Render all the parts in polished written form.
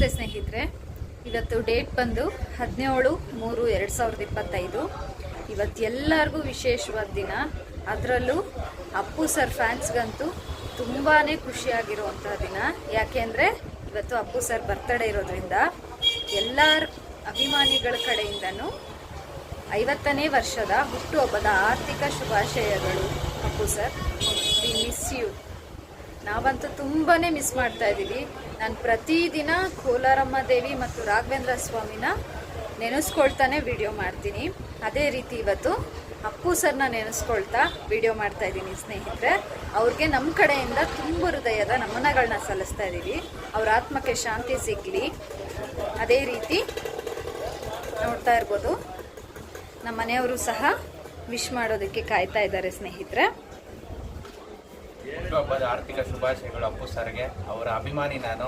ನಮಸ್ತೆ ಸ್ನೇಹಿತರೆ, ಇವತ್ತು ಡೇಟ್ ಬಂದು 17/3/2025. ಇವತ್ತು ಎಲ್ಲರಿಗೂ ವಿಶೇಷವಾದ ದಿನ. ಅದರಲ್ಲೂ ಅಪ್ಪು ಸರ್ ಫ್ಯಾನ್ಸ್ಗಂತೂ ತುಂಬಾ ಖುಷಿಯಾಗಿರುವಂಥ ದಿನ. ಯಾಕೆಂದರೆ ಇವತ್ತು ಅಪ್ಪು ಸರ್ ಬರ್ತ್ಡೇ ಇರೋದ್ರಿಂದ ಎಲ್ಲರ ಅಭಿಮಾನಿಗಳ ಕಡೆಯಿಂದನೂ 50ನೇ ವರ್ಷದ ಹುಟ್ಟುಹಬ್ಬದ ಆರ್ಥಿಕ ಶುಭಾಶಯಗಳು Appu sir. We miss you. ನಾವಂತೂ ತುಂಬಾ ಮಿಸ್ ಮಾಡ್ತಾ ಇದ್ದೀವಿ. ನಾನು ಪ್ರತಿದಿನ ಕೋಲಾರಮ್ಮ ದೇವಿ ಮತ್ತು ರಾಘವೇಂದ್ರ ಸ್ವಾಮಿನ ನೆನೆಸ್ಕೊಳ್ತಾನೆ ವಿಡಿಯೋ ಮಾಡ್ತೀನಿ. ಅದೇ ರೀತಿ ಇವತ್ತು ಅಪ್ಪು ಸರ್ನ ನೆನೆಸ್ಕೊಳ್ತಾ ವಿಡಿಯೋ ಮಾಡ್ತಾ ಇದ್ದೀನಿ ಸ್ನೇಹಿತರೆ. ಅವ್ರಿಗೆ ನಮ್ಮ ಕಡೆಯಿಂದ ತುಂಬ ಹೃದಯದ ನಮನಗಳನ್ನ ಸಲ್ಲಿಸ್ತಾ ಇದ್ದೀವಿ. ಅವ್ರ ಆತ್ಮಕ್ಕೆ ಶಾಂತಿ ಸಿಗಲಿ. ಅದೇ ರೀತಿ ನೋಡ್ತಾ ಇರ್ಬೋದು, ನಮ್ಮ ಮನೆಯವರು ಸಹ ವಿಶ್ ಮಾಡೋದಕ್ಕೆ ಕಾಯ್ತಾ ಇದ್ದಾರೆ ಸ್ನೇಹಿತರೆ. ಹುಟ್ಟುಹಬ್ಬದ ಆರ್ಥಿಕ ಶುಭಾಶಯಗಳು ಅಪ್ಪು ಸರ್ಗೆ. ಅವರ ಅಭಿಮಾನಿ ನಾನು.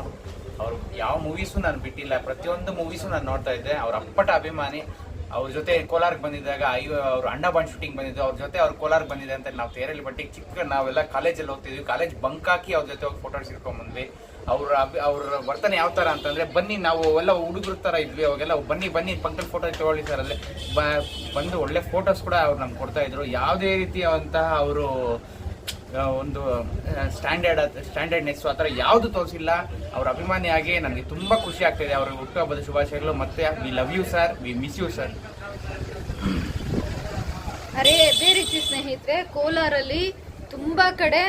ಅವರು ಯಾವ ಮೂವೀಸು ನಾನು ಬಿಟ್ಟಿಲ್ಲ, ಪ್ರತಿಯೊಂದು ಮೂವೀಸು ನಾನು ನೋಡ್ತಾ ಇದ್ದೆ. ಅವ್ರ ಅಪ್ಪಟ ಅಭಿಮಾನಿ. ಅವ್ರ ಜೊತೆ ಕೋಲಾರಕ್ಕೆ ಬಂದಿದ್ದಾಗ ಅವ್ರು ಅಣ್ಣ ಬಾಂಡ್ ಶೂಟಿಂಗ್ ಬಂದಿದ್ದು, ಅವ್ರ ಜೊತೆ ಅವ್ರು ಕೋಲಾರಕ್ಕೆ ಬಂದಿದೆ ಅಂತ ನಾವು ತೇರಲ್ಲಿ ಬಟ್ಟಿಗೆ ನಾವೆಲ್ಲ ಕಾಲೇಜಲ್ಲಿ ಹೋಗ್ತಿದ್ವಿ. ಕಾಲೇಜ್ ಬಂಕ್ ಹಾಕಿ ಅವ್ರ ಜೊತೆ ಹೋಗಿ ಫೋಟೋಸ್ ಇಟ್ಕೊಂಡ್ಬಂದ್ವಿ. ಅವ್ರ ವರ್ತನೆ ಯಾವ ಥರ ಅಂತಂದರೆ, ಬನ್ನಿ ನಾವು ಎಲ್ಲ ಹುಡುಗರ ಥರ ಇದ್ವಿ, ಅವಾಗೆಲ್ಲ ಬನ್ನಿ ಪಂಕಲ್ ಫೋಟೋ ತೊಗೊಳ್ಳಿ ಸರ್ ಅಲ್ಲೇ ಬಂದು ಒಳ್ಳೆ ಫೋಟೋಸ್ ಕೂಡ ಅವ್ರು ನಮ್ಗೆ ಕೊಡ್ತಾ ಇದ್ರು. ಯಾವುದೇ ರೀತಿಯಾದಂತಹ ಅವರು ಒಂದು ಸ್ಟ್ಯಾಂಡರ್ಡ್ನೆಸ್ ಆ ಥರ ಯಾವುದು ತೋರಿಸಿಲ್ಲ. ಅವ್ರ ಅಭಿಮಾನಿಯಾಗಿ ನನಗೆ ತುಂಬ ಖುಷಿ ಆಗ್ತಾಯಿದೆ. ಅವ್ರ ಹುಟ್ಟುಹಬ್ಬದ ಶುಭಾಶಯಗಳು. ಮತ್ತೆ we love you sir, we miss you sir. ಅದೇ ರೀತಿ ಸ್ನೇಹಿತರೆ, ಕೋಲಾರಲ್ಲಿ ತುಂಬ ಕಡೆ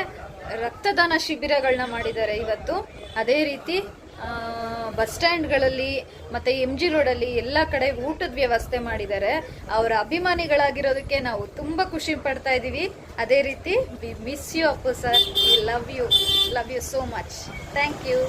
ರಕ್ತದಾನ ಶಿಬಿರಗಳನ್ನ ಮಾಡಿದ್ದಾರೆ ಇವತ್ತು. ಅದೇ ರೀತಿ ಬಸ್ ಸ್ಟ್ಯಾಂಡ್ಗಳಲ್ಲಿ ಮತ್ತು MG ರೋಡಲ್ಲಿ ಎಲ್ಲ ಕಡೆ ಊಟದ ವ್ಯವಸ್ಥೆ ಮಾಡಿದ್ದಾರೆ. ಅವರ ಅಭಿಮಾನಿಗಳಾಗಿರೋದಕ್ಕೆ ನಾವು ತುಂಬ ಖುಷಿ ಪಡ್ತಾ ಇದ್ದೀವಿ. ಅದೇ ರೀತಿ we miss you Appu sir. We love you so much. Thank you.